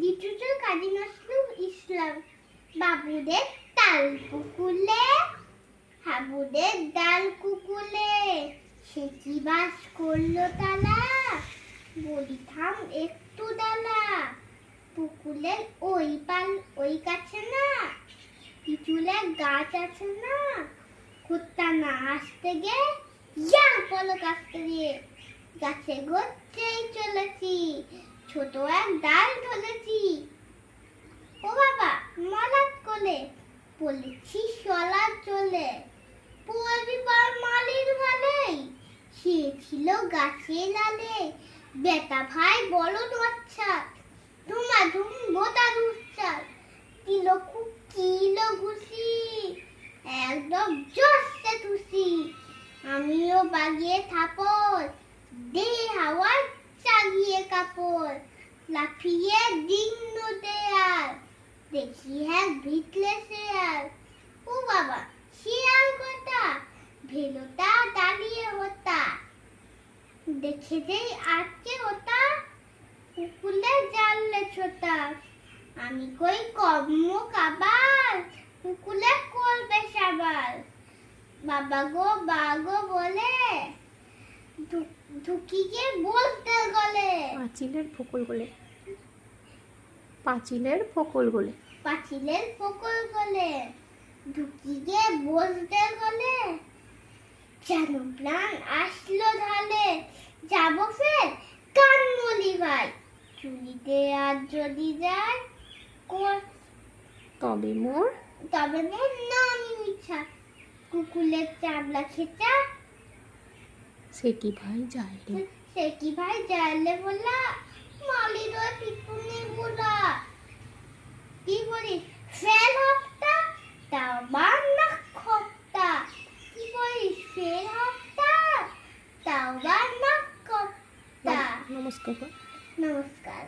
লিটুচুর কাজী নজরুল ইসলাম। বাবুদের তাল পুকুলে, হাবুদের ডাল কুকুলে, সে কি বাস করলো তালা, বলি থাম একটু ডালা। পুকুলের ওই পাল ওই কাছে না, পিছুলের গাছ আছে না, কুত্তা না আসতে গে ইয়া বলো কাছতে দিয়ে। গাছে ঘুরতেই চলেছি, ছোট এক ডাল ধরেছি। ও বাবা মলাট কোলে, বলেছি সলা চলে। পরিবার মালির ভালেই, সে ছিল গাছে লালে। বেটা ভাই বড় বাচ্চা, ধুমাধুম গোটা দুচ্ছাল। কিলো খুব কিলো ঘুষি, একদম জোরসে খুশি। আমিও বাগিয়ে থাপড়, দে হাওয়ায় চাগিয়ে কাপড়। লাফিয়ে দিন দেয়াল, দেখি হ্যাঁ ভিতলে শেয়াল। ও বাবা শিয়াল গোটা, ভেলোটা দাঁড়িয়ে হতা। দেখে যেই আটকে হতা, পুকুলে জানলে ছোটা। আমি কই কর্ম কাবার, পুকুলে করবে সাবার। বাবা গো বা গো বলে, ঢুকিয়ে বলতে গলে। পাঁচিলের ফকল গলে, পাঁচিলের ফকল গলে, পাঁচিলের ফকল গলে, ঢুকিয়ে বলতে গলে। যেন প্রাণ আসলো ঢালে, যাবো ফের কানমলি ভাই। চুরিতে আর যদি যায়, তবে মোর নামি মিছা। কুকুলের চাবলা খেচা, সে কি ভাই যায় রে। সে কি ভাই জানলে বলা, মালির ওই পিপুনি বুড়া। কি বলিস ফেল হপ্তা, তাও বান্না খপ্তা। কি বলিস ফেল হপ্তা, তাও বান্না খপ্তা। নমস্কার। নমস্কার।